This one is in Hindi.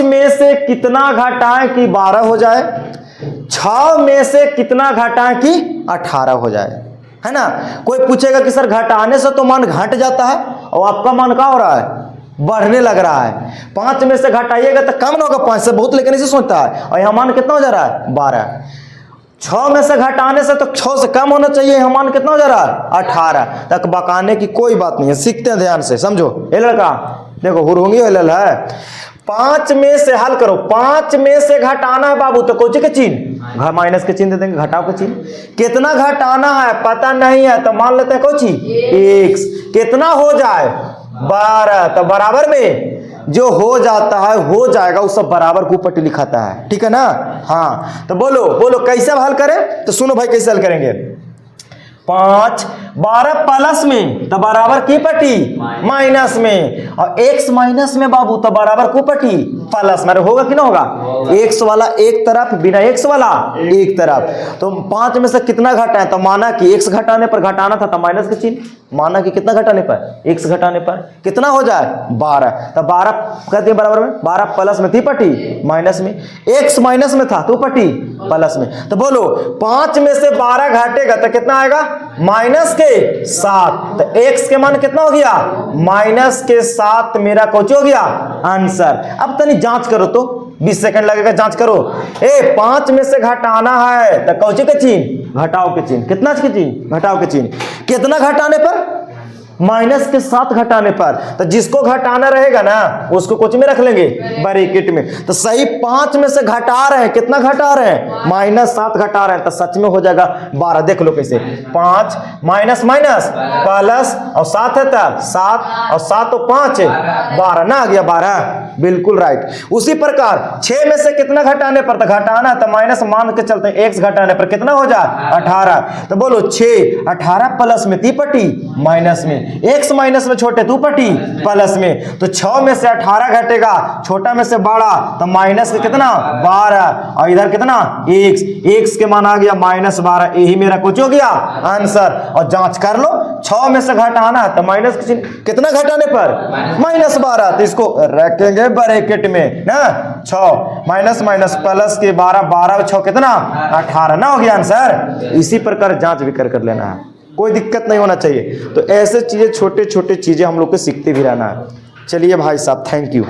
में से कितना घटाएं कि 12 हो जाए, 6 में से कितना घटाएं कि 18 हो जाए, है ना। कोई पूछेगा कि सर घटाने से तो मान घट जाता है और आपका मान क्या हो रहा है, बढ़ने लग रहा है। 5 में से घटाइएगा तो कम ना होगा, 5 से बहुत लेकिन इसे सोचता है, और यहाँ मान कितना हो जा रहा है 12। 6 में से घटाने से तो 6 से कम होना चाहिए, यहाँ मान कितना हो जा रहा है 18 तक। बकाने की कोई बात नहीं है, सीखते हैं ध्यान से, समझो। ये लड़का देखो हुरहुंगी है, 5 में से हल करो, 5 में से घटाना है बाबू तो कौन के चिन्ह, माइनस के चिन्ह दे देंगे, घटाओ के चिन्ह। कितना घटाना है पता नहीं है तो मान लेते हैं कौन x। कितना हो जाए 12, तो बराबर में जो हो जाता है हो जाएगा, उस सब बराबर को ऊपर लिखाता है, ठीक है ना। हाँ तो बोलो बोलो कैसे हल करें, तो सुनो भाई कैसे हल करेंगे। 5 12 प्लस में तो बराबर की पट्टी माइनस में, और x माइनस में बाबू तो बराबर को पट्टी प्लस में। होगा कि ना होगा, x वाला एक तरफ बिना x वाला एक तरफ। तो 5 में से कितना घटा है, तो माना कि x घटाने पर घटाना था तो माइनस के चिन्ह, माना कि कितना घटाने पर x घटाने पर कितना हो जाए 12, तो 12 कहते हैं बराबर में 12 प्लस में थी पट्टी माइनस में, x माइनस में था तो पट्टी प्लस में। तो बोलो 5 में से 12 घटेगा तो कितना आएगा माइनस के 7, तो x के मान कितना हो गया माइनस के 7 मेरा कौच हो गया आंसर। अब तनी जांच करो तो 20 सेकंड लगेगा, जांच करो। 5 में से घटाना है तो कौचे के चिन्ह, घटाओ के चिन्ह, कितना के चिन्ह घटाओ के चिन्ह, कितना घटाने पर माइनस के 7 घटाने पर। तो जिसको घटाना रहेगा ना उसको कुछ में रख लेंगे ब्रैकेट में। तो सही 5 में से घटा रहे हैं, कितना घटा रहे हैं -7 घटा रहे हैं, तो सच में हो जाएगा 12। देख लो कैसे, 5 माइनस माइनस प्लस और 7 है तब 7 और 7 तो 5 12 ना आ गया 12, बिल्कुल राइट। उसी प्रकार 6 में से कितना घटाने पर, तो घटाना तो माइनस मान के चलते हैं, x घटाने पर कितना हो जाए 18। तो बोलो 6 18 प्लस में ती पट्टी माइनस में, x माइनस में छोटे तू पट्टी प्लस में। तो 6 में से 18 घटेगा, छोटा में से बड़ा, तो माइनस के कितना 12, और इधर कितना x के मान आ गया -12, यही मेरा कुछ हो गया आंसर। और जांच कर लो 6 में से घटाना तो माइनस कितना घटाने पर -12, तो इसको रखेंगे ब्रैकेट में ना। 6 माइनस माइनस प्लस के 12, 12 और 6 कितना 18 ना हो गया आंसर। इसी प्रकार जांच भी कर लेना है, कोई दिक्कत नहीं होना चाहिए। तो ऐसे चीजें छोटे छोटे चीजें हम लोग को सीखते भी रहना है। चलिए भाई साहब, थैंक यू।